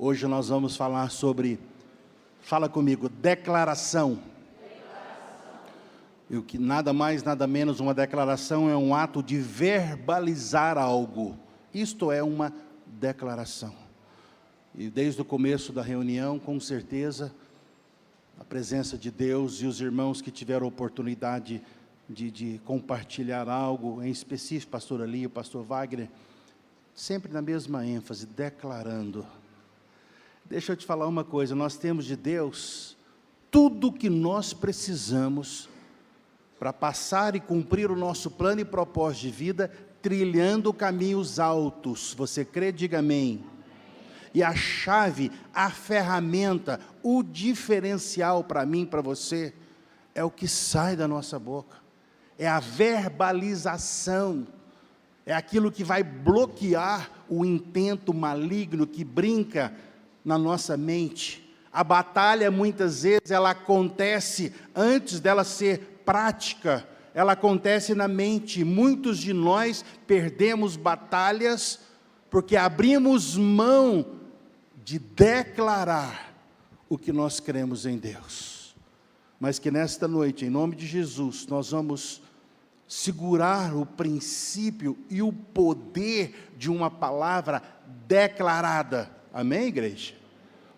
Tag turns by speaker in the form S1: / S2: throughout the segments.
S1: Hoje nós vamos falar sobre, fala comigo, declaração. E o que nada mais, nada menos, uma declaração é um ato de verbalizar algo. Isto é uma declaração. E desde o começo da reunião, com certeza, a presença de Deus e os irmãos que tiveram oportunidade de compartilhar algo, em específico, pastor Ali, o pastor Wagner, sempre na mesma ênfase, declarando. Deixa eu te falar uma coisa, nós temos de Deus tudo o que nós precisamos para passar e cumprir o nosso plano e propósito de vida, trilhando caminhos altos. Você crê? Diga amém. E a chave, a ferramenta, o diferencial para mim, para você, é o que sai da nossa boca. É a verbalização. É aquilo que vai bloquear o intento maligno que brinca na nossa mente. A batalha, muitas vezes, ela acontece antes dela ser prática, ela acontece na mente. Muitos de nós perdemos batalhas porque abrimos mão de declarar o que nós cremos em Deus. Mas que nesta noite, em nome de Jesus, nós vamos segurar o princípio e o poder de uma palavra declarada. Amém, igreja?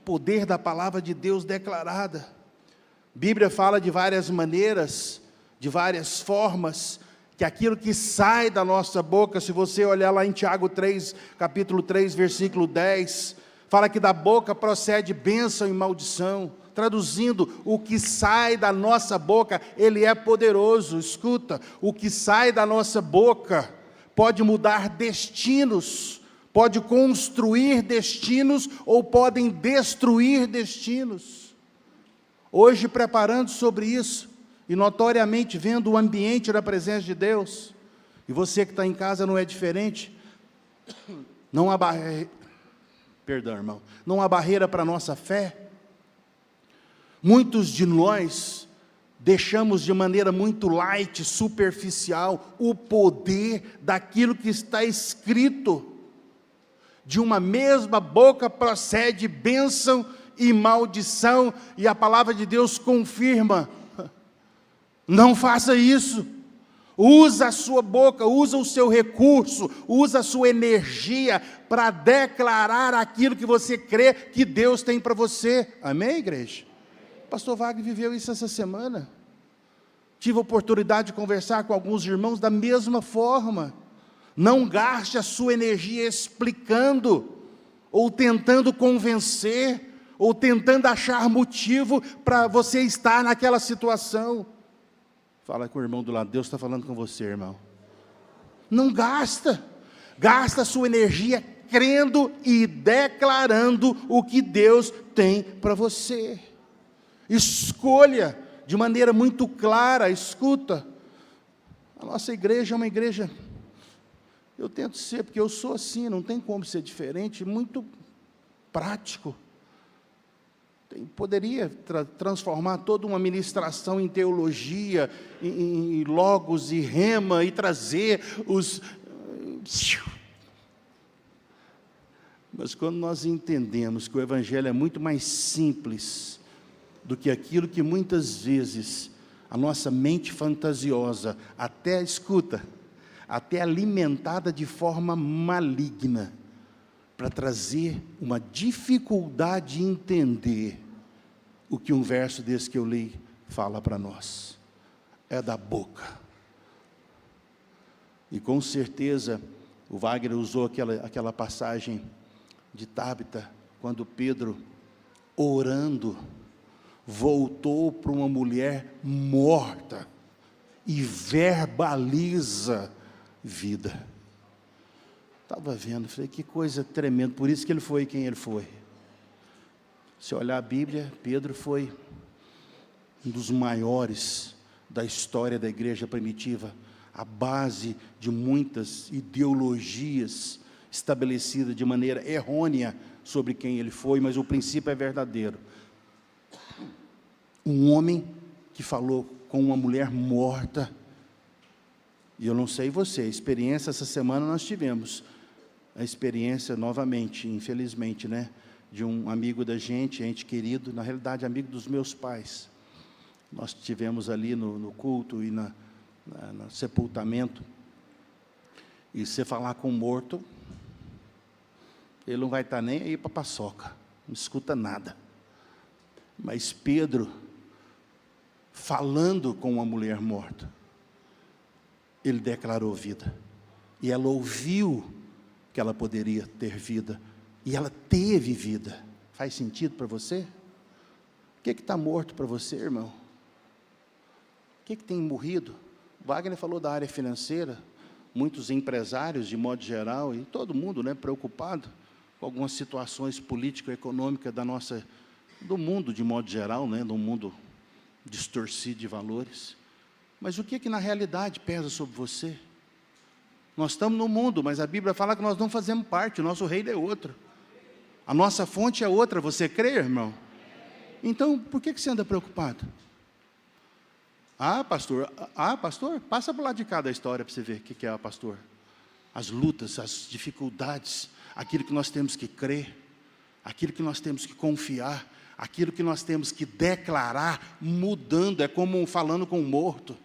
S1: Poder da palavra de Deus declarada. A Bíblia fala de várias maneiras, de várias formas, que aquilo que sai da nossa boca, se você olhar lá em Tiago 3, capítulo 3, versículo 10, fala que da boca procede bênção e maldição. Traduzindo, o que sai da nossa boca, ele é poderoso. Escuta, o que sai da nossa boca pode mudar destinos, pode construir destinos ou podem destruir destinos. Hoje, preparando sobre isso, e notoriamente vendo o ambiente da presença de Deus, e você que está em casa não é diferente, não há barreira, perdão, irmão, não há barreira para a nossa fé. Muitos de nós deixamos de maneira muito light, superficial, o poder daquilo que está escrito. De uma mesma boca procede bênção e maldição, e a palavra de Deus confirma. Não faça isso. Usa a sua boca, usa o seu recurso, usa a sua energia para declarar aquilo que você crê que Deus tem para você. Amém, igreja? O pastor Wagner viveu isso essa semana. Tive a oportunidade de conversar com alguns irmãos da mesma forma. Não gaste a sua energia explicando, ou tentando convencer, ou tentando achar motivo para você estar naquela situação. Fala com o irmão do lado, Deus está falando com você, irmão. Não gasta a sua energia crendo e declarando o que Deus tem para você. Escolha de maneira muito clara, escuta, a nossa igreja é uma igreja, eu tento ser, porque eu sou assim, não tem como ser diferente, muito prático. Poderia transformar toda uma ministração em teologia, em logos e rema, e trazer os... Mas quando nós entendemos que o Evangelho é muito mais simples do que aquilo que muitas vezes a nossa mente fantasiosa, até alimentada de forma maligna, para trazer uma dificuldade de entender o que um verso desse que eu li fala para nós. É da boca. E com certeza, o Wagner usou aquela passagem de Tábita, quando Pedro, orando, voltou para uma mulher morta e verbaliza vida. Estava vendo, falei, que coisa tremenda, por isso que ele foi quem ele foi. Se olhar a Bíblia, Pedro foi um dos maiores da história da igreja primitiva, a base de muitas ideologias estabelecidas de maneira errônea sobre quem ele foi, mas o princípio é verdadeiro. Um homem que falou com uma mulher morta, e eu não sei você, a experiência essa semana nós tivemos, a experiência novamente, infelizmente, né, de um amigo da gente, ente querido, na realidade amigo dos meus pais. Nós estivemos ali no culto e no sepultamento, e você falar com o morto, ele não vai estar nem aí para a paçoca, não escuta nada. Mas Pedro, falando com uma mulher morta, ele declarou vida, e ela ouviu que ela poderia ter vida, e ela teve vida. Faz sentido para você? O que está morto para você, irmão? O que tem morrido? Wagner falou da área financeira, muitos empresários, de modo geral, e todo mundo, né, preocupado com algumas situações político-econômicas do mundo, de modo geral, né, do mundo distorcido de valores. Mas o que na realidade pesa sobre você? Nós estamos no mundo, mas a Bíblia fala que nós não fazemos parte, o nosso reino é outro. A nossa fonte é outra, você crê, irmão? Então, por que você anda preocupado? Pastor, passa para o lado de cá da história para você ver o que é, pastor. As lutas, as dificuldades, aquilo que nós temos que crer, aquilo que nós temos que confiar, aquilo que nós temos que declarar, mudando, é como falando com um morto,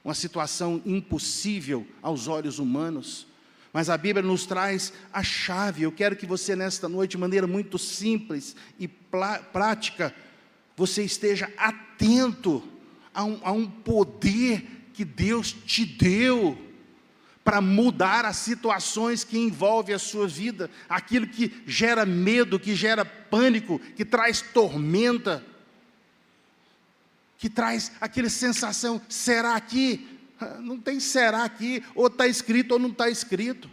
S1: uma situação impossível aos olhos humanos. Mas a Bíblia nos traz a chave. Eu quero que você, nesta noite, de maneira muito simples e prática, você esteja atento a um poder que Deus te deu para mudar as situações que envolvem a sua vida, aquilo que gera medo, que gera pânico, que traz tormenta, que traz aquela sensação, será que? Não tem será aqui, ou está escrito ou não está escrito.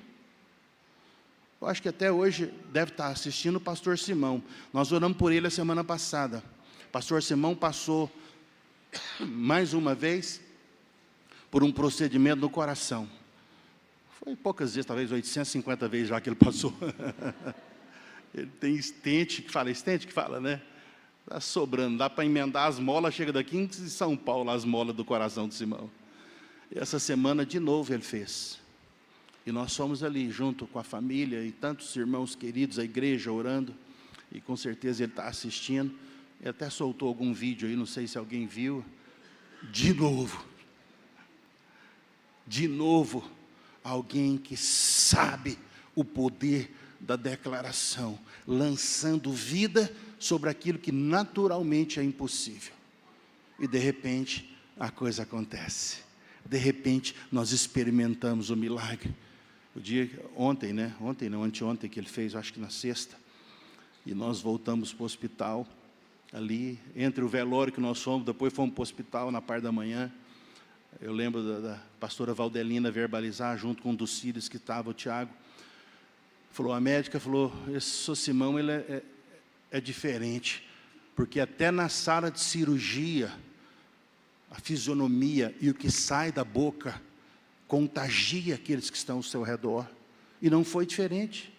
S1: Eu acho que até hoje deve estar assistindo o pastor Simão. Nós oramos por ele a semana passada. O pastor Simão passou, mais uma vez, por um procedimento no coração. Foi poucas vezes, talvez 850 vezes já que ele passou. Ele tem estente que fala, né? Está sobrando, dá para emendar as molas, chega daqui em São Paulo, as molas do coração de Simão. E essa semana, de novo, ele fez. E nós fomos ali, junto com a família e tantos irmãos queridos, a igreja orando, e com certeza ele está assistindo. Ele até soltou algum vídeo aí, não sei se alguém viu. De novo, alguém que sabe o poder da declaração, lançando vida sobre aquilo que naturalmente é impossível. E de repente, a coisa acontece. De repente, nós experimentamos o milagre. Anteontem que ele fez, acho que na sexta, e nós voltamos para o hospital, ali, entre o velório que nós fomos, depois fomos para o hospital na parte da manhã. Eu lembro da pastora Valdelina verbalizar, junto com um dos filhos que estava, o Tiago. A médica falou, esse seu Simão, ele é diferente, porque até na sala de cirurgia, a fisionomia e o que sai da boca contagia aqueles que estão ao seu redor. E não foi diferente.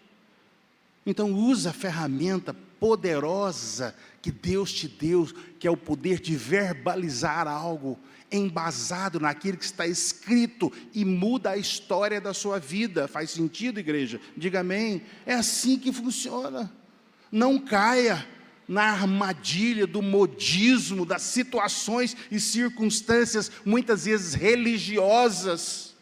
S1: Então, usa a ferramenta poderosa que Deus te deu, que é o poder de verbalizar algo, embasado naquilo que está escrito, e muda a história da sua vida. Faz sentido, igreja? Diga amém. É assim que funciona. Não caia na armadilha do modismo, das situações e circunstâncias, muitas vezes religiosas.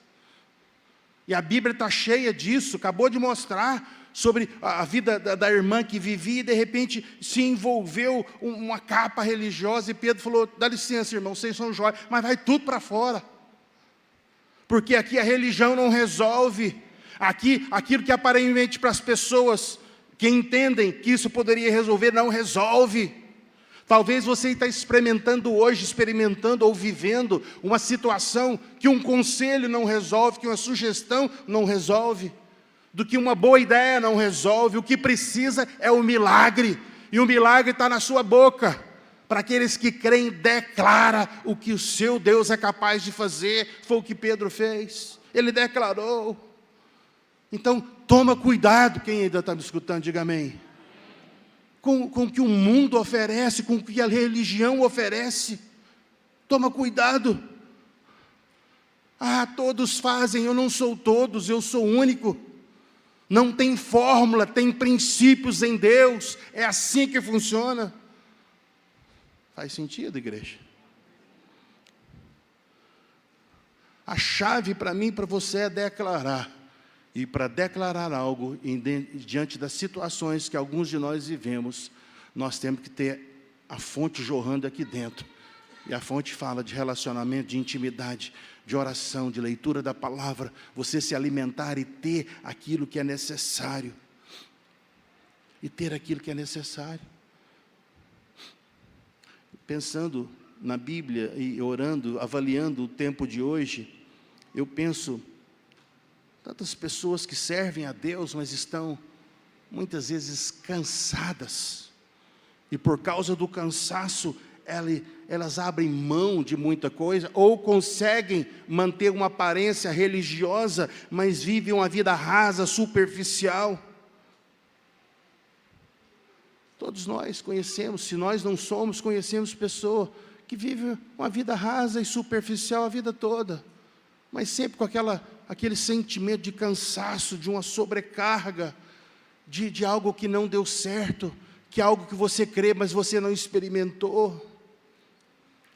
S1: E a Bíblia está cheia disso, acabou de mostrar sobre a vida da irmã que vivia, e de repente se envolveu uma capa religiosa, e Pedro falou, dá licença, irmão, vocês são jóias, mas vai tudo para fora, porque aqui a religião não resolve, aqui aquilo que aparentemente para as pessoas que entendem que isso poderia resolver, não resolve. Talvez você está experimentando ou vivendo uma situação que um conselho não resolve, que uma sugestão não resolve, do que uma boa ideia não resolve. O que precisa é o milagre, e o milagre está na sua boca. Para aqueles que creem, declara o que o seu Deus é capaz de fazer. Foi o que Pedro fez, ele declarou. Então, toma cuidado, quem ainda está me escutando, diga amém. Com o que o mundo oferece, com o que a religião oferece. Toma cuidado. Todos fazem, eu não sou todos, eu sou único. Não tem fórmula, tem princípios em Deus. É assim que funciona. Faz sentido, igreja? A chave para mim e para você é declarar. E para declarar algo diante das situações que alguns de nós vivemos, nós temos que ter a fonte jorrando aqui dentro. E a fonte fala de relacionamento, de intimidade, de oração, de leitura da palavra, você se alimentar e ter aquilo que é necessário. E ter aquilo que é necessário. Pensando na Bíblia e orando, avaliando o tempo de hoje, eu penso, tantas pessoas que servem a Deus, mas estão muitas vezes cansadas. E por causa do cansaço, elas abrem mão de muita coisa, ou conseguem manter uma aparência religiosa, mas vivem uma vida rasa, superficial. Todos nós conhecemos, se nós não somos, conhecemos pessoas que vivem uma vida rasa e superficial a vida toda, mas sempre com aquele sentimento de cansaço, de uma sobrecarga, de algo que não deu certo, que é algo que você crê, mas você não experimentou,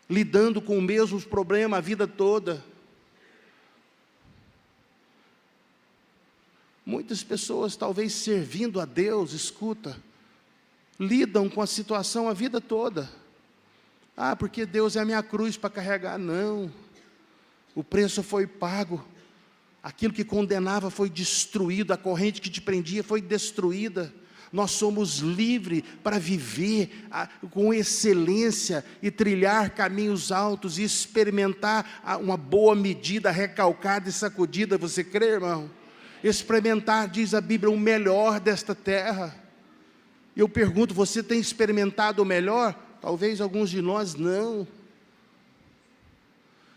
S1: lidando com o mesmo problema a vida toda. Muitas pessoas, talvez servindo a Deus, escuta, lidam com a situação a vida toda. Ah, porque Deus é a minha cruz para carregar. Não, o preço foi pago, aquilo que condenava foi destruído, a corrente que te prendia foi destruída. Nós somos livres para viver com excelência e trilhar caminhos altos e experimentar uma boa medida recalcada e sacudida. Você crê, irmão? Experimentar, diz a Bíblia, o melhor desta terra. Eu pergunto, você tem experimentado o melhor? Talvez alguns de nós não.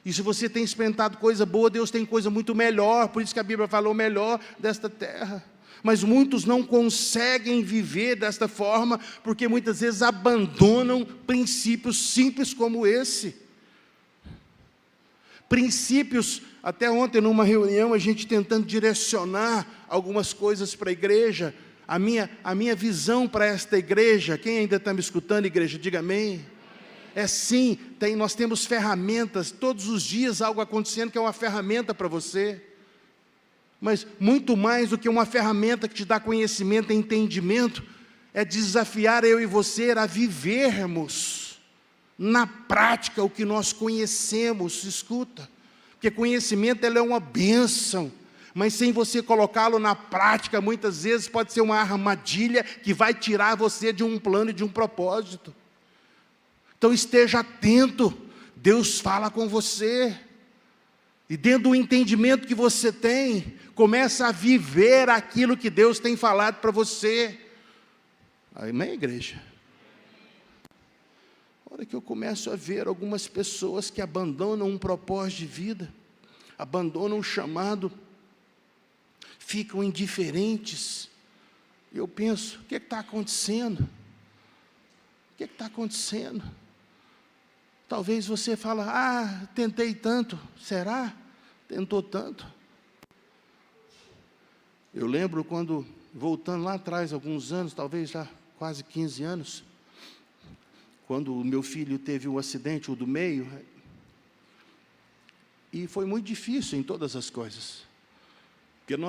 S1: E se você tem experimentado coisa boa, Deus tem coisa muito melhor. Por isso que a Bíblia falou o melhor desta terra. Mas muitos não conseguem viver desta forma, porque muitas vezes abandonam princípios simples como esse. Princípios, até ontem numa reunião, a gente tentando direcionar algumas coisas para a igreja, a minha visão para esta igreja, quem ainda está me escutando, igreja, diga amém. É sim, nós temos ferramentas, todos os dias algo acontecendo que é uma ferramenta para você. Mas muito mais do que uma ferramenta que te dá conhecimento e entendimento, é desafiar eu e você a vivermos na prática o que nós conhecemos. Escuta, porque conhecimento é uma bênção, mas sem você colocá-lo na prática, muitas vezes pode ser uma armadilha que vai tirar você de um plano e de um propósito. Então esteja atento, Deus fala com você. E dentro do entendimento que você tem, começa a viver aquilo que Deus tem falado para você. Amém, igreja? A hora que eu começo a ver algumas pessoas que abandonam um propósito de vida, abandonam o chamado, ficam indiferentes, eu penso, o que está acontecendo? O que está acontecendo? Talvez você fala, tentei tanto, será? Tentou tanto? Eu lembro quando, voltando lá atrás, alguns anos, talvez já quase 15 anos, quando o meu filho teve um acidente, o do meio, e foi muito difícil em todas as coisas, porque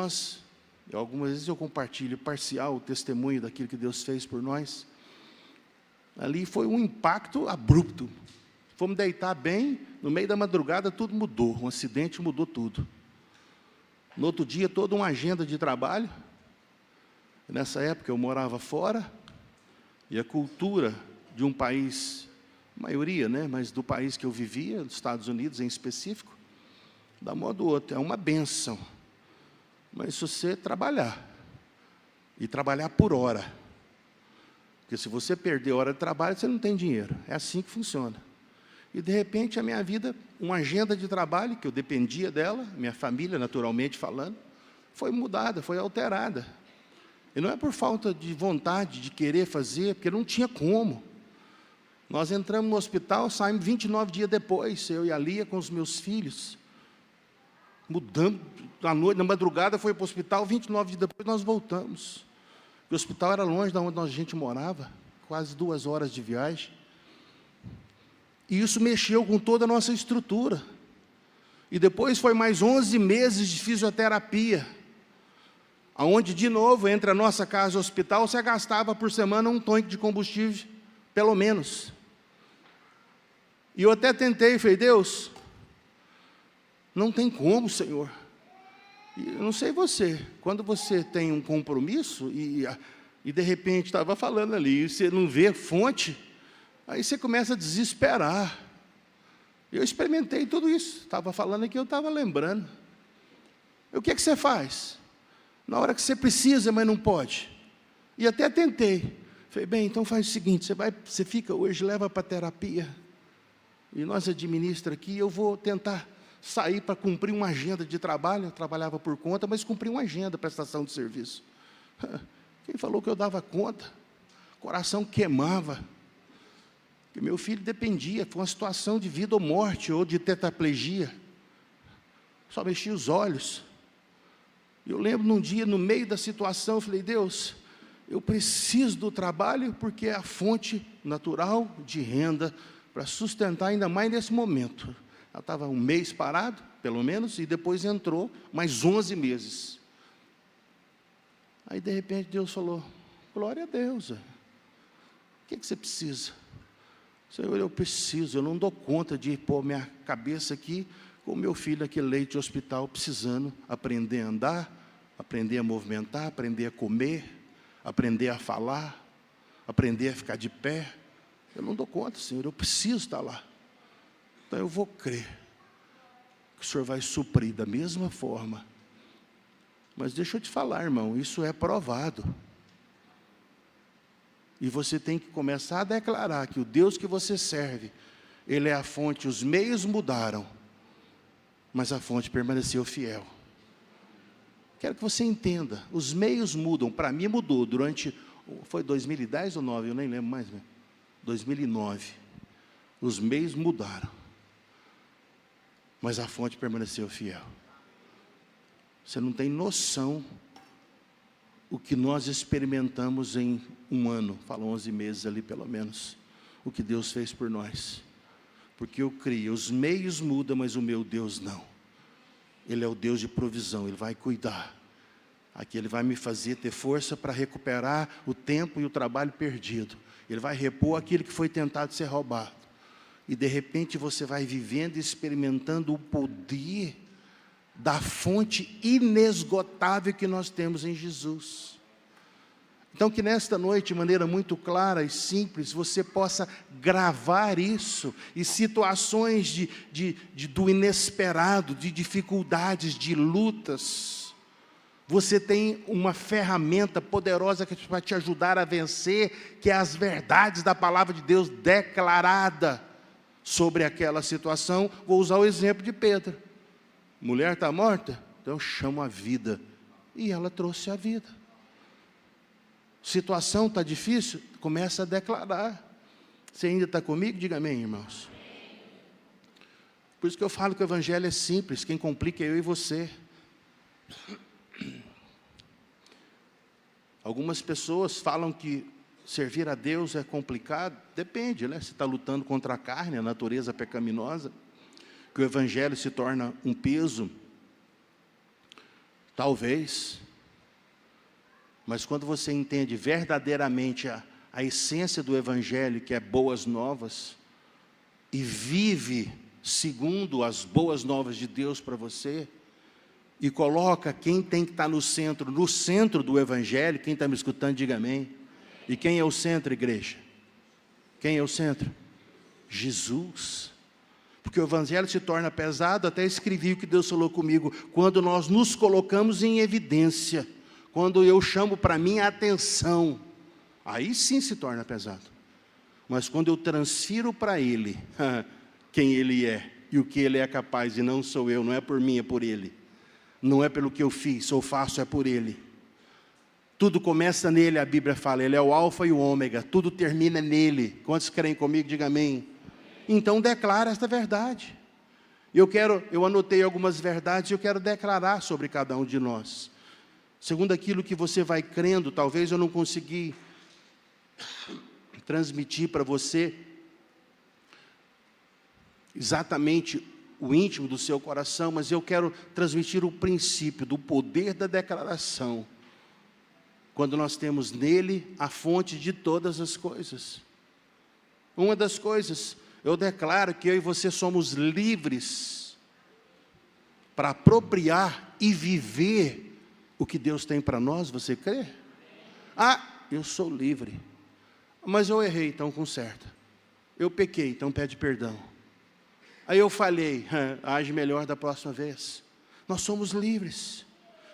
S1: algumas vezes eu compartilho parcial o testemunho daquilo que Deus fez por nós. Ali foi um impacto abrupto. Fomos deitar bem, no meio da madrugada tudo mudou, um acidente mudou tudo. No outro dia, toda uma agenda de trabalho. Nessa época eu morava fora, e a cultura de um país, maioria, mas do país que eu vivia, dos Estados Unidos em específico, da modo outro, é uma bênção. Mas se você trabalhar, e trabalhar por hora, porque se você perder hora de trabalho, você não tem dinheiro, é assim que funciona. E de repente a minha vida, uma agenda de trabalho, que eu dependia dela, minha família naturalmente falando, foi mudada, foi alterada. E não é por falta de vontade, de querer fazer, porque não tinha como. Nós entramos no hospital, saímos 29 dias depois, eu e a Lia com os meus filhos. Mudamos, à noite, na madrugada, foi para o hospital, 29 dias depois nós voltamos. O hospital era longe de onde a gente morava, quase 2 horas de viagem. E isso mexeu com toda a nossa estrutura. E depois foi mais 11 meses de fisioterapia, onde, de novo, entre a nossa casa e o hospital, você gastava por semana um tanque de combustível, pelo menos. E eu até tentei, falei, Deus, não tem como, Senhor. E eu não sei você, quando você tem um compromisso, e de repente, estava falando ali, e você não vê fonte, aí você começa a desesperar. Eu experimentei tudo isso, estava falando aqui, eu estava lembrando. E o que é que você faz? Na hora que você precisa, mas não pode. E até tentei. Falei, bem, então faz o seguinte, você fica hoje, leva para terapia, e nós administra aqui, eu vou tentar sair para cumprir uma agenda de trabalho, eu trabalhava por conta, mas cumpri uma agenda, prestação de serviço. Quem falou que eu dava conta? Coração queimava. Porque meu filho dependia, foi uma situação de vida ou morte, ou de tetraplegia. Só mexia os olhos. Eu lembro num dia, no meio da situação, eu falei, Deus, eu preciso do trabalho, porque é a fonte natural de renda para sustentar ainda mais nesse momento. Ela estava 1 mês parado, pelo menos, e depois entrou mais 11 meses. Aí, de repente, Deus falou, glória a Deus, o que você precisa? Senhor, eu preciso, eu não dou conta de pôr minha cabeça aqui com o meu filho naquele leito de hospital, precisando aprender a andar, aprender a movimentar, aprender a comer, aprender a falar, aprender a ficar de pé. Eu não dou conta, Senhor, eu preciso estar lá. Então eu vou crer que o Senhor vai suprir da mesma forma. Mas deixa eu te falar, irmão, isso é provado. E você tem que começar a declarar que o Deus que você serve, Ele é a fonte, os meios mudaram, mas a fonte permaneceu fiel. Quero que você entenda, os meios mudam, para mim mudou durante, foi 2010 ou 2009, eu nem lembro mais, 2009, os meios mudaram, mas a fonte permaneceu fiel. Você não tem noção o que nós experimentamos em 1 ano, falam 11 meses ali pelo menos, o que Deus fez por nós. Porque eu creio, os meios mudam, mas o meu Deus não. Ele é o Deus de provisão, Ele vai cuidar. Aqui Ele vai me fazer ter força para recuperar o tempo e o trabalho perdido. Ele vai repor aquilo que foi tentado ser roubado. E de repente você vai vivendo e experimentando o poder da fonte inesgotável que nós temos em Jesus. Então que nesta noite, de maneira muito clara e simples, você possa gravar isso, e situações do inesperado, de dificuldades, de lutas, você tem uma ferramenta poderosa que vai te ajudar a vencer, que é as verdades da palavra de Deus declarada sobre aquela situação. Vou usar o exemplo de Pedro. Mulher está morta? Então eu chamo a vida. E ela trouxe a vida. Situação está difícil? Começa a declarar. Você ainda está comigo? Diga amém, irmãos. Por isso que eu falo que o evangelho é simples, quem complica é eu e você. Algumas pessoas falam que servir a Deus é complicado. Depende, né? Você está lutando contra a carne, a natureza pecaminosa, que o evangelho se torna um peso, talvez, mas quando você entende verdadeiramente a essência do evangelho, que é boas novas, e vive segundo as boas novas de Deus para você, e coloca quem tem que estar no centro do evangelho. Quem está me escutando, diga amém. E quem é o centro, igreja? Quem é o centro? Jesus. Porque o evangelho se torna pesado, até escrevi o que Deus falou comigo, quando nós nos colocamos em evidência, quando eu chamo para mim a atenção, aí sim se torna pesado. Mas quando eu transfiro para Ele quem Ele é e o que Ele é capaz, e não sou eu, não é por mim, é por Ele. Não é pelo que eu fiz ou faço, é por Ele. Tudo começa nele, a Bíblia fala, Ele é o alfa e o ômega, tudo termina nele. Quantos creem comigo, diga amém. Então declara esta verdade. Eu anotei algumas verdades e eu quero declarar sobre cada um de nós. Segundo aquilo que você vai crendo, talvez eu não consegui transmitir para você exatamente o íntimo do seu coração, mas eu quero transmitir o princípio do poder da declaração, quando nós temos nele a fonte de todas as coisas. Uma das coisas, eu declaro que eu e você somos livres para apropriar e viver o que Deus tem para nós. Você crê? Ah, eu sou livre, mas eu errei, então conserta. Eu pequei, então pede perdão. Aí eu falhei, age melhor da próxima vez. Nós somos livres.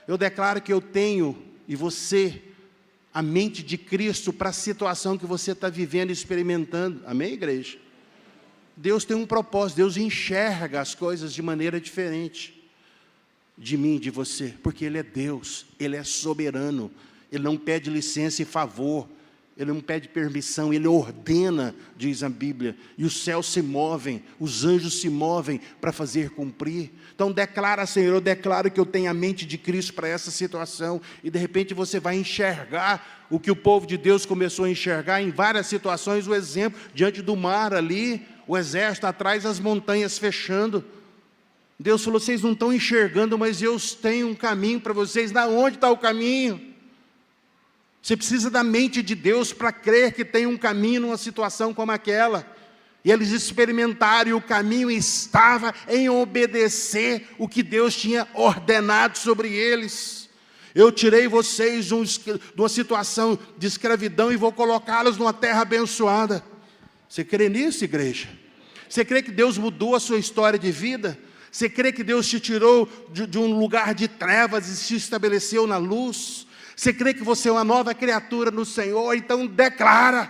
S1: Eu declaro que eu tenho, e você, a mente de Cristo para a situação que você está vivendo e experimentando. Amém, igreja? Deus tem um propósito, Deus enxerga as coisas de maneira diferente de mim, de você, porque Ele é Deus, Ele é soberano, Ele não pede licença e favor, Ele não pede permissão, Ele ordena, diz a Bíblia, e os céus se movem, os anjos se movem para fazer cumprir. Então declara, Senhor, eu declaro que eu tenho a mente de Cristo para essa situação, e de repente você vai enxergar o que o povo de Deus começou a enxergar em várias situações. O exemplo, diante do mar ali, o exército atrás, as montanhas fechando. Deus falou, vocês não estão enxergando, mas eu tenho um caminho para vocês. Na onde está o caminho? Você precisa da mente de Deus para crer que tem um caminho numa situação como aquela. E eles experimentaram, e o caminho estava em obedecer o que Deus tinha ordenado sobre eles. Eu tirei vocês de uma situação de escravidão e vou colocá-los numa terra abençoada. Você crê nisso, igreja? Você crê que Deus mudou a sua história de vida? Você crê que Deus te tirou de um lugar de trevas e se estabeleceu na luz? Você crê que você é uma nova criatura no Senhor? Então declara,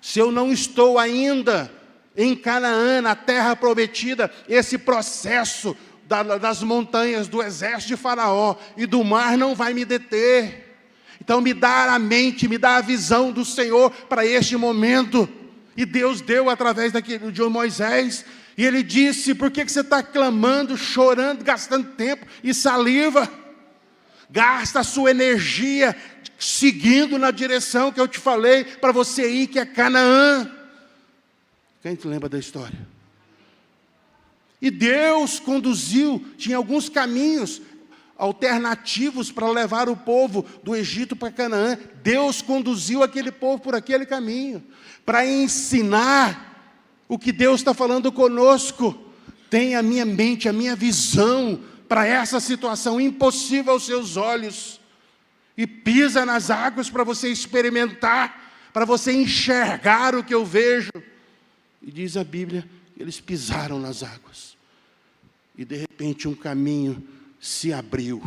S1: se eu não estou ainda em Canaã, na terra prometida, esse processo das montanhas, do exército de Faraó e do mar não vai me deter. Então me dá a mente, me dá a visão do Senhor para este momento. E Deus deu através de Moisés, e Ele disse, por que você está clamando, chorando, gastando tempo e saliva? Gasta a sua energia seguindo na direção que eu te falei para você ir, que é Canaã. Quem te lembra da história? E Deus conduziu, tinha alguns caminhos alternativos para levar o povo do Egito para Canaã. Deus conduziu aquele povo por aquele caminho, para ensinar o que Deus está falando conosco. Tem a minha mente, a minha visão para essa situação impossível aos seus olhos. E pisa nas águas para você experimentar, para você enxergar o que eu vejo. E diz a Bíblia, eles pisaram nas águas. E de repente um caminho se abriu.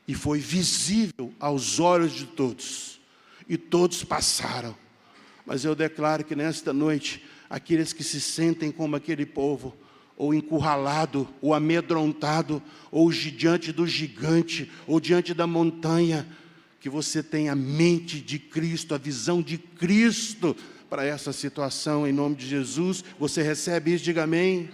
S1: E foi visível aos olhos de todos. E todos passaram. Mas eu declaro que nesta noite, aqueles que se sentem como aquele povo, ou encurralado, ou amedrontado, ou diante do gigante, ou diante da montanha, que você tenha a mente de Cristo, a visão de Cristo, para essa situação, em nome de Jesus. Você recebe isso? Diga amém.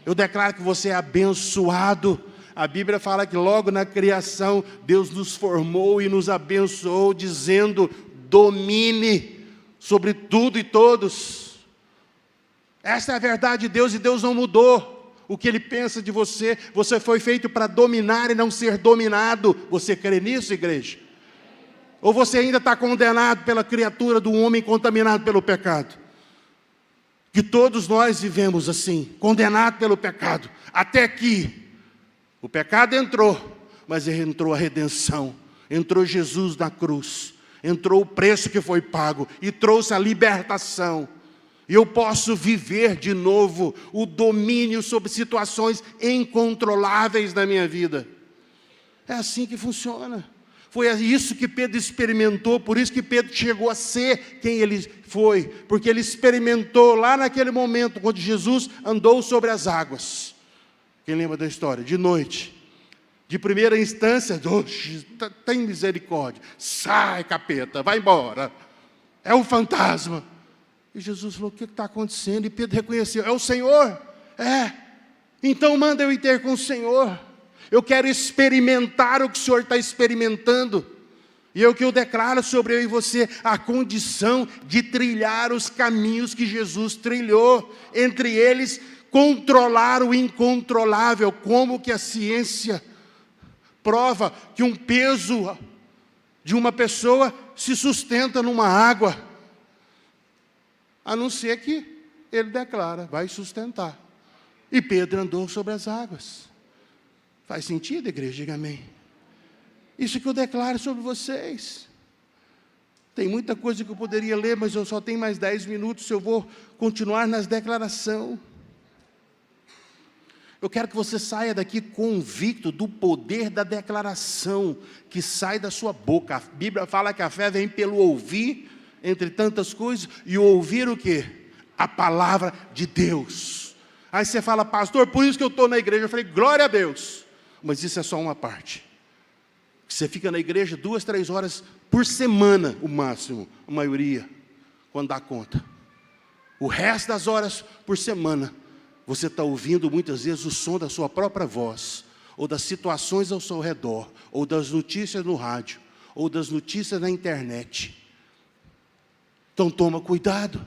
S1: Eu declaro que você é abençoado. A Bíblia fala que logo na criação, Deus nos formou e nos abençoou, dizendo, domine sobre tudo e todos. Essa é a verdade de Deus, e Deus não mudou o que Ele pensa de você. Você foi feito para dominar e não ser dominado. Você crê nisso, igreja? Ou você ainda está condenado pela criatura do homem contaminado pelo pecado? Que todos nós vivemos assim, condenados pelo pecado. Até que o pecado entrou, mas entrou a redenção. Entrou Jesus na cruz. Entrou o preço que foi pago e trouxe a libertação. E eu posso viver de novo o domínio sobre situações incontroláveis na minha vida. É assim que funciona. Foi isso que Pedro experimentou, por isso que Pedro chegou a ser quem ele foi. Porque ele experimentou lá naquele momento, quando Jesus andou sobre as águas. Quem lembra da história? De noite. De primeira instância, tem misericórdia. Sai, capeta, vai embora. É um fantasma. E Jesus falou, o que está acontecendo? E Pedro reconheceu, é o Senhor. É, Então manda eu ir ter com o Senhor. Eu quero experimentar o que o Senhor está experimentando. E é o que eu declaro sobre eu e você, a condição de trilhar os caminhos que Jesus trilhou. Entre eles, controlar o incontrolável. Como que a ciência prova que um peso de uma pessoa se sustenta numa água? A não ser que ele declara, vai sustentar. E Pedro andou sobre as águas. Faz sentido, igreja? Diga amém. Isso que eu declaro sobre vocês. Tem muita coisa que eu poderia ler, mas eu só tenho mais 10 minutos, eu vou continuar nas declarações. Eu quero que você saia daqui convicto do poder da declaração que sai da sua boca. A Bíblia fala que a fé vem pelo ouvir, entre tantas coisas, e ouvir o quê? A palavra de Deus. Aí você fala, pastor, por isso que eu estou na igreja. Eu falei, glória a Deus. Mas isso é só uma parte. Você fica na igreja 2, 3 horas por semana, o máximo, a maioria, quando dá conta. O resto das horas por semana, você está ouvindo muitas vezes o som da sua própria voz, ou das situações ao seu redor, ou das notícias no rádio, ou das notícias na internet. Então toma cuidado,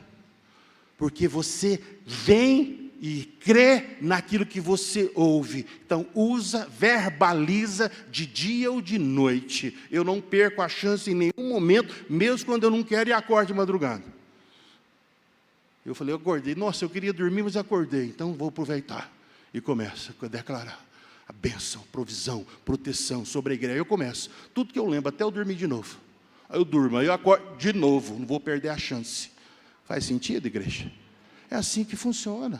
S1: porque você vem e crê naquilo que você ouve. Então usa, verbaliza de dia ou de noite. Eu não perco a chance em nenhum momento, mesmo quando eu não quero e acordo de madrugada. Eu falei, eu acordei, nossa, eu queria dormir, mas acordei, então vou aproveitar. E começo a declarar a bênção, provisão, proteção sobre a igreja. Eu começo, tudo que eu lembro, até eu dormir de novo. Aí eu durmo, aí eu acordo de novo, não vou perder a chance. Faz sentido, igreja? É assim que funciona.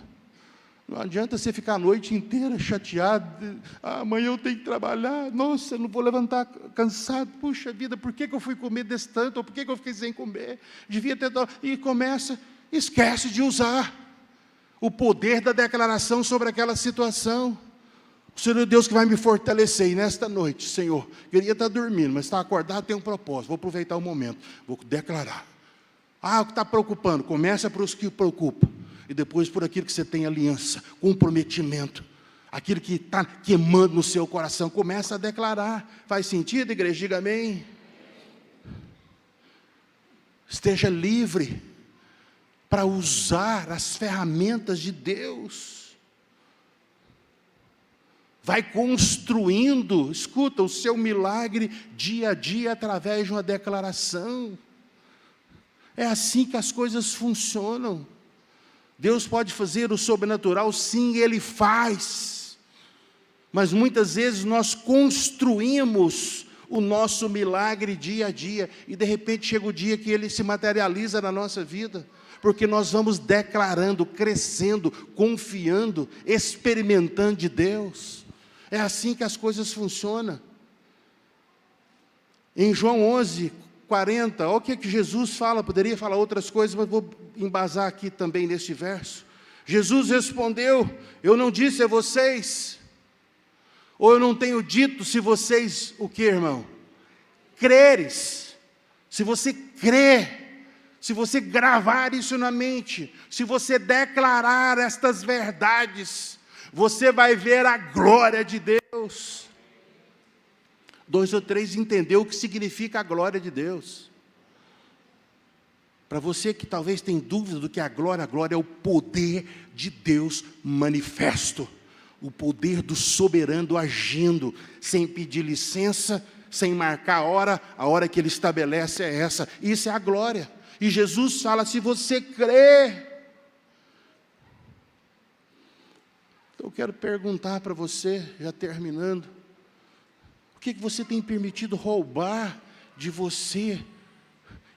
S1: Não adianta você ficar a noite inteira chateado. Amanhã eu tenho que trabalhar. Nossa, eu não vou levantar cansado. Puxa vida, por que eu fui comer desse tanto? Ou por que eu fiquei sem comer? Devia ter... E começa, esquece de usar o poder da declaração sobre aquela situação. O Senhor é Deus que vai me fortalecer. E nesta noite, Senhor, queria estar dormindo, mas estar acordado tem um propósito. Vou aproveitar o momento, vou declarar. O que está preocupando? Começa para os que preocupam. E depois por aquilo que você tem aliança, comprometimento, aquilo que está queimando no seu coração, começa a declarar. Faz sentido, igreja? Diga amém. Esteja livre para usar as ferramentas de Deus. Vai construindo, escuta, o seu milagre dia a dia através de uma declaração. É assim que as coisas funcionam. Deus pode fazer o sobrenatural, sim, Ele faz. Mas muitas vezes nós construímos o nosso milagre dia a dia, e de repente chega o dia que Ele se materializa na nossa vida, porque nós vamos declarando, crescendo, confiando, experimentando de Deus. É assim que as coisas funcionam. Em João 11:40, olha o que Jesus fala, poderia falar outras coisas, mas vou embasar aqui também neste verso. Jesus respondeu, eu não disse a vocês, ou eu não tenho dito, se vocês, o que, irmão? Creres. Se você crer, se você gravar isso na mente, se você declarar estas verdades, você vai ver a glória de Deus. 2 ou 3 entendeu o que significa a glória de Deus. Para você que talvez tem dúvida do que é a glória é o poder de Deus manifesto. O poder do soberano agindo, sem pedir licença, sem marcar a hora que Ele estabelece é essa. Isso é a glória. E Jesus fala, se você crê. Então eu quero perguntar para você, já terminando, o que você tem permitido roubar de você?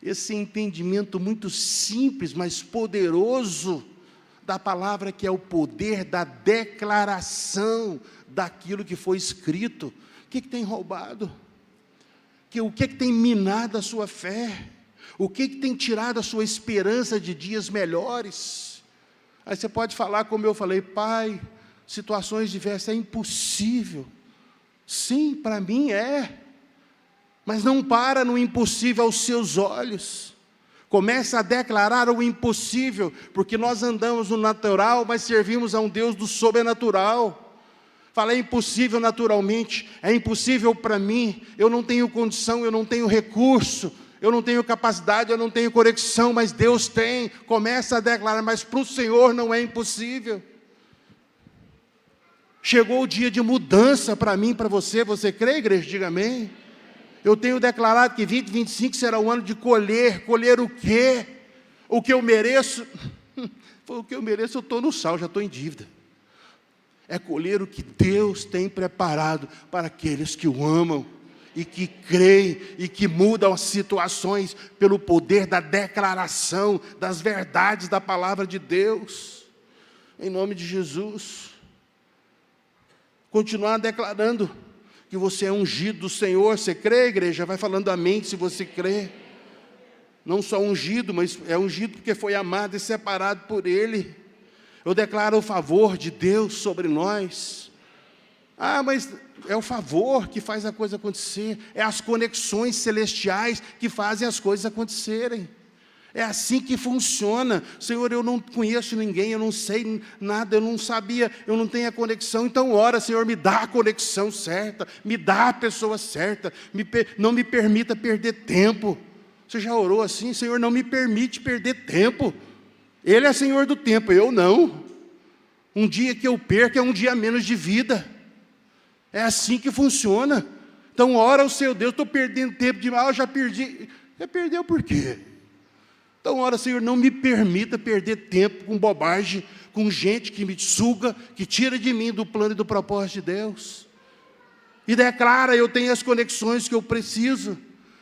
S1: Esse entendimento muito simples, mas poderoso, da palavra que é o poder da declaração daquilo que foi escrito. O que tem roubado? O que tem minado a sua fé? O que tem tirado a sua esperança de dias melhores? Aí você pode falar como eu falei, pai, situações diversas, é impossível. Sim, para mim é, mas não para no impossível aos seus olhos, Comece a declarar o impossível, porque nós andamos no natural, mas servimos a um Deus do sobrenatural. Fala, é impossível naturalmente, é impossível para mim, eu não tenho condição, eu não tenho recurso, eu não tenho capacidade, eu não tenho conexão, mas Deus tem. Começa a declarar, mas para o Senhor não é impossível. Chegou o dia de mudança para mim, para você. Você crê, igreja? Diga amém. Eu tenho declarado que 2025 será o ano de colher. Colher o quê? O que eu mereço? O que eu mereço, eu estou no sal, já estou em dívida. É colher o que Deus tem preparado para aqueles que o amam e que creem e que mudam as situações pelo poder da declaração das verdades da palavra de Deus. Em nome de Jesus. Continuar declarando que você é ungido do Senhor. Você crê, igreja? Vai falando amém se você crê. Não só ungido, mas é ungido porque foi amado e separado por Ele. Eu declaro o favor de Deus sobre nós. Ah, mas é o favor que faz a coisa acontecer. É as conexões celestiais que fazem as coisas acontecerem. É assim que funciona. Senhor, eu não conheço ninguém, eu não sei nada, eu não sabia, eu não tenho a conexão. Então ora, Senhor, me dá a conexão certa, me dá a pessoa certa, não me permita perder tempo. Você já orou assim? Senhor, não me permite perder tempo. Ele é Senhor do tempo, eu não. Um dia que eu perco é um dia menos de vida. É assim que funciona. Então ora ao seu Deus, estou perdendo tempo demais, eu já perdi. Já perdeu por quê? Então, ora, Senhor, não me permita perder tempo com bobagem, com gente que me suga, que tira de mim do plano e do propósito de Deus. E declara, eu tenho as conexões que eu preciso.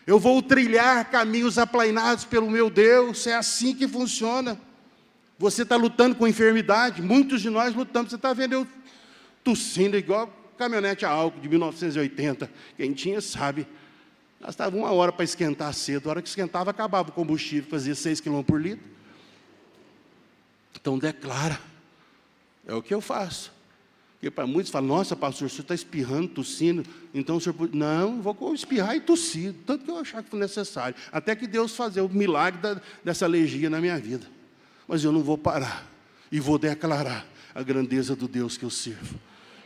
S1: Eu vou trilhar caminhos aplainados pelo meu Deus. É assim que funciona. Você está lutando com enfermidade, muitos de nós lutamos. Você está vendo eu tossindo igual caminhonete a álcool de 1980. Quem tinha sabe. Gastava 1 hora para esquentar cedo. A hora que esquentava, acabava o combustível, fazia 6 km por litro. Então declara. É o que eu faço. Porque para muitos falam, nossa, pastor, o senhor está espirrando, tossindo, então o senhor pode... Não, vou espirrar e tossir, tanto que eu achar que for necessário. Até que Deus fazer o milagre dessa alergia na minha vida. Mas eu não vou parar. E vou declarar a grandeza do Deus que eu sirvo.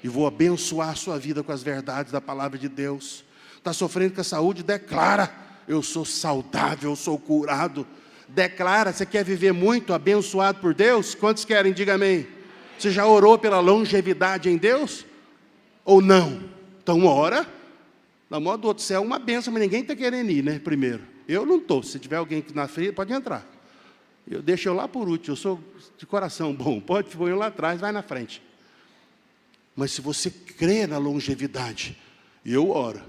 S1: E vou abençoar a sua vida com as verdades da palavra de Deus. Está sofrendo com a saúde? Declara, eu sou saudável, eu sou curado. Declara, você quer viver muito, abençoado por Deus? Quantos querem? Diga amém. Você já orou pela longevidade em Deus? Ou não? Então ora. Na mão do outro céu é uma benção, mas ninguém está querendo ir, né? Primeiro. Eu não estou. Se tiver alguém aqui na frente, pode entrar. Eu deixo eu lá por último, eu sou de coração bom. Pode pôr eu lá atrás, vai na frente. Mas se você crê na longevidade, eu oro.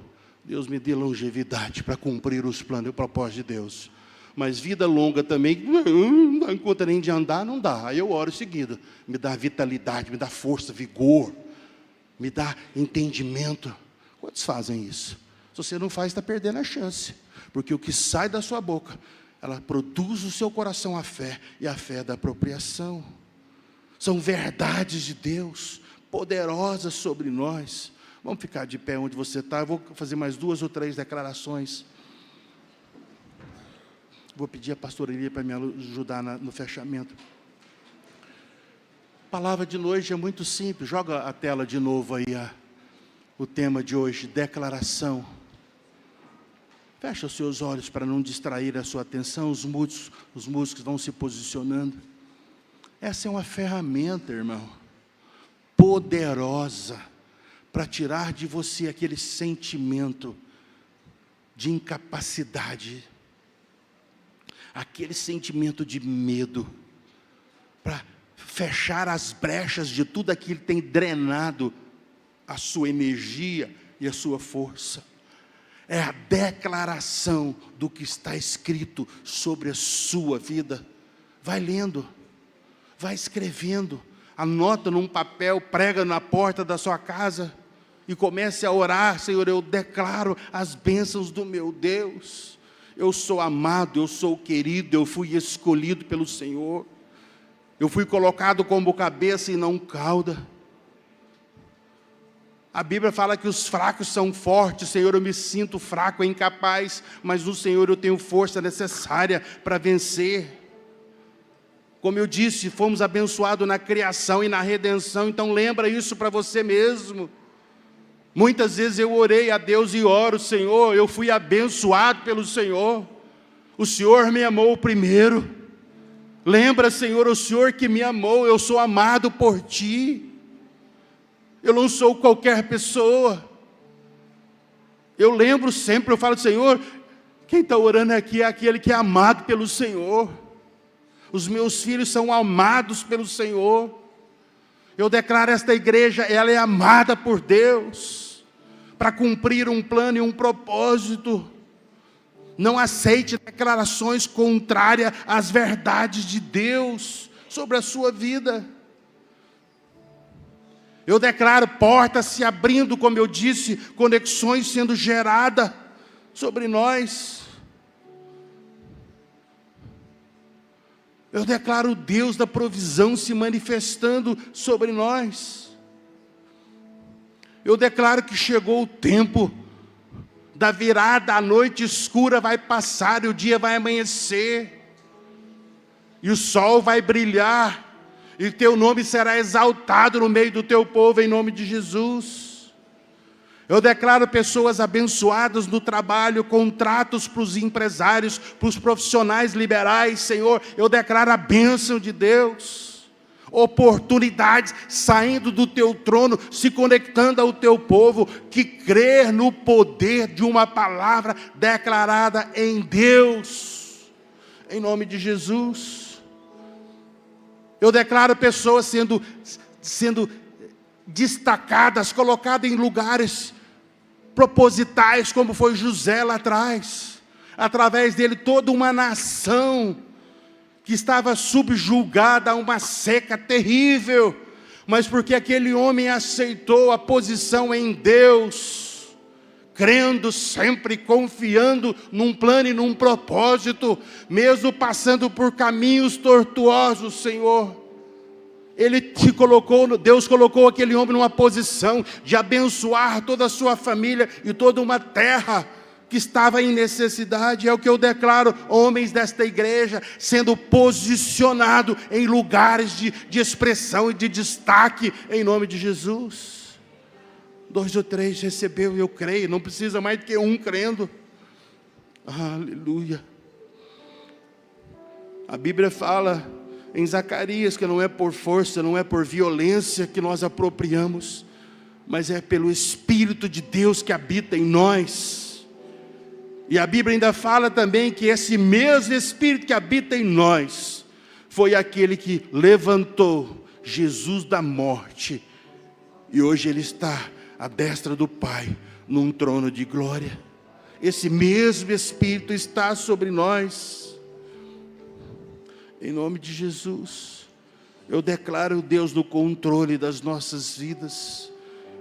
S1: Deus me dê longevidade para cumprir os planos e o propósito de Deus. Mas vida longa também, não dá conta nem de andar, não dá. Aí eu oro em seguida. Me dá vitalidade, me dá força, vigor. Me dá entendimento. Quantos fazem isso? Se você não faz, está perdendo a chance. Porque o que sai da sua boca, ela produz no seu coração a fé. E a fé é da apropriação. São verdades de Deus, poderosas sobre nós. Vamos ficar de pé onde você está. Eu vou fazer mais 2 ou 3 declarações. Vou pedir a pastora Elia para me ajudar no fechamento. A palavra de hoje é muito simples. Joga a tela de novo aí, o tema de hoje, declaração. Fecha os seus olhos para não distrair a sua atenção. Os músicos vão se posicionando. Essa é uma ferramenta, irmão, poderosa, para tirar de você aquele sentimento de incapacidade, aquele sentimento de medo, para fechar as brechas de tudo aquilo que tem drenado a sua energia e a sua força. É a declaração do que está escrito sobre a sua vida. Vai lendo, vai escrevendo, anota num papel, prega na porta da sua casa, e comece a orar. Senhor, eu declaro as bênçãos do meu Deus. Eu sou amado, eu sou querido, eu fui escolhido pelo Senhor. Eu fui colocado como cabeça e não cauda. A Bíblia fala que os fracos são fortes. Senhor, eu me sinto fraco e incapaz, mas no Senhor eu tenho força necessária para vencer. Como eu disse, fomos abençoados na criação e na redenção, então lembra isso para você mesmo. Muitas vezes eu orei a Deus e oro: Senhor, eu fui abençoado pelo Senhor, o Senhor me amou primeiro. Lembra, Senhor, o Senhor que me amou, eu sou amado por Ti. Eu não sou qualquer pessoa. Eu lembro sempre, eu falo: Senhor, quem está orando aqui é aquele que é amado pelo Senhor. Os meus filhos são amados pelo Senhor. Eu declaro esta igreja, ela é amada por Deus, para cumprir um plano e um propósito. Não aceite declarações contrárias às verdades de Deus sobre a sua vida. Eu declaro portas se abrindo, como eu disse, conexões sendo geradas sobre nós. Eu declaro o Deus da provisão se manifestando sobre nós. Eu declaro que chegou o tempo da virada, a noite escura vai passar e o dia vai amanhecer. E o sol vai brilhar. E teu nome será exaltado no meio do teu povo, em nome de Jesus. Eu declaro pessoas abençoadas no trabalho, contratos para os empresários, para os profissionais liberais, Senhor. Eu declaro a bênção de Deus. Oportunidades saindo do teu trono, se conectando ao teu povo, que crer no poder de uma palavra declarada em Deus. Em nome de Jesus. Eu declaro pessoas sendo destacadas, colocadas em lugares propositais, como foi José lá atrás. Através dele, toda uma nação que estava subjugada a uma seca terrível, mas porque aquele homem aceitou a posição em Deus, crendo sempre, confiando num plano e num propósito, mesmo passando por caminhos tortuosos, Senhor. Deus colocou aquele homem numa posição de abençoar toda a sua família e toda uma terra que estava em necessidade. É o que eu declaro, homens desta igreja, sendo posicionados em lugares de expressão e de destaque, em nome de Jesus. 2 ou 3 recebeu e eu creio, não precisa mais do que um crendo. Aleluia. A Bíblia fala em Zacarias que não é por força, não é por violência que nós apropriamos, mas é pelo Espírito de Deus que habita em nós. E a Bíblia ainda fala também que esse mesmo Espírito que habita em nós foi aquele que levantou Jesus da morte, e hoje Ele está à destra do Pai, num trono de glória. Esse mesmo Espírito está sobre nós. Em nome de Jesus, eu declaro Deus no controle das nossas vidas.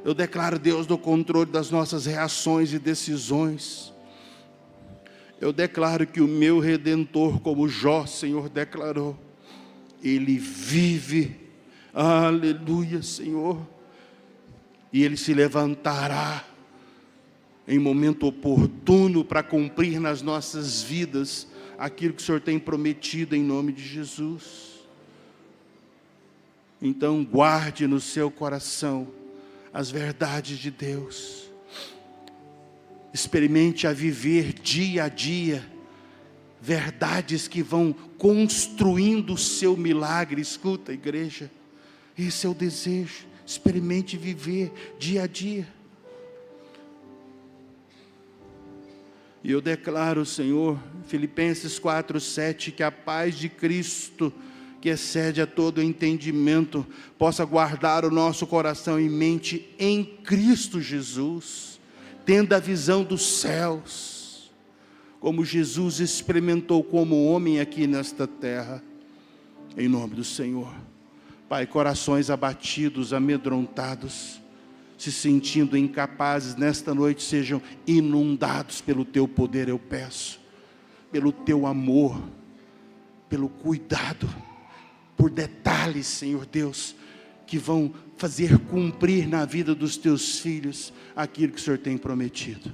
S1: Eu declaro Deus no controle das nossas reações e decisões. Eu declaro que o meu Redentor, como Jó, Senhor, declarou, Ele vive. Aleluia, Senhor. E Ele se levantará em momento oportuno para cumprir nas nossas vidas aquilo que o Senhor tem prometido, em nome de Jesus. Então guarde no seu coração as verdades de Deus. Experimente a viver dia a dia verdades que vão construindo o seu milagre. Escuta, igreja, esse é o desejo. Experimente viver dia a dia. E eu declaro, Senhor, Filipenses 4:7, que a paz de Cristo, que excede a todo entendimento, possa guardar o nosso coração e mente em Cristo Jesus, tendo a visão dos céus, como Jesus experimentou como homem aqui nesta terra, em nome do Senhor. Pai, corações abatidos, amedrontados, se sentindo incapazes, nesta noite sejam inundados pelo Teu poder, eu peço, pelo Teu amor, pelo cuidado, por detalhes, Senhor Deus, que vão fazer cumprir na vida dos teus filhos aquilo que o Senhor tem prometido.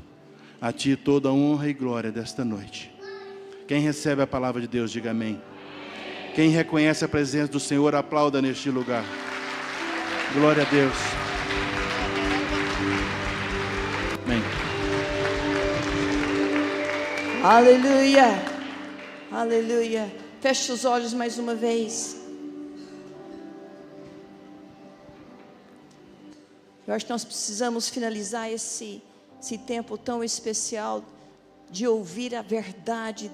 S1: A Ti toda a honra e glória desta noite. Quem recebe a palavra de Deus, diga amém. Quem reconhece a presença do Senhor, aplauda neste lugar. Glória a Deus. Amém.
S2: Aleluia, aleluia. Feche os olhos mais uma vez. Eu acho que nós precisamos finalizar esse tempo tão especial de ouvir a verdade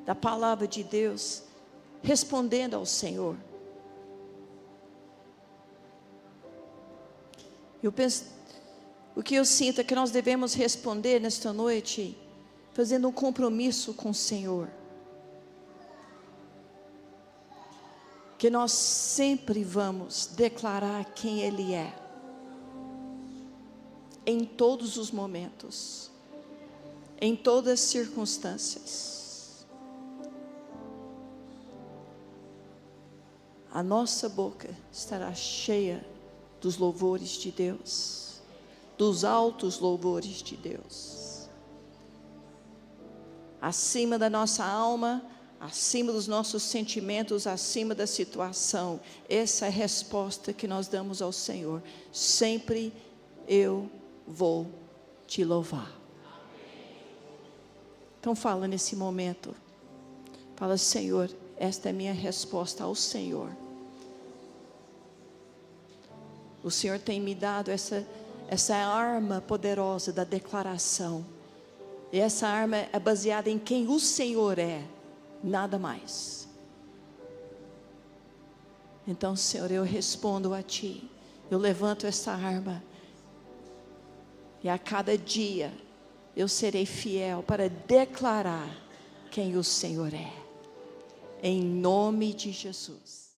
S2: da palavra de Deus, respondendo ao Senhor. Eu penso, o que eu sinto é que nós devemos responder nesta noite fazendo um compromisso com o Senhor, que nós sempre vamos declarar quem Ele é, em todos os momentos, em todas as circunstâncias. A nossa boca estará cheia dos louvores de Deus, dos altos louvores de Deus. Acima da nossa alma, acima dos nossos sentimentos, acima da situação. Essa é a resposta que nós damos ao Senhor. Sempre eu vou te louvar. Então fala nesse momento. Fala, Senhor, esta é a minha resposta ao Senhor. O Senhor tem me dado essa arma poderosa da declaração. E essa arma é baseada em quem o Senhor é, nada mais. Então, Senhor, eu respondo a Ti. Eu levanto essa arma. E a cada dia eu serei fiel para declarar quem o Senhor é. Em nome de Jesus.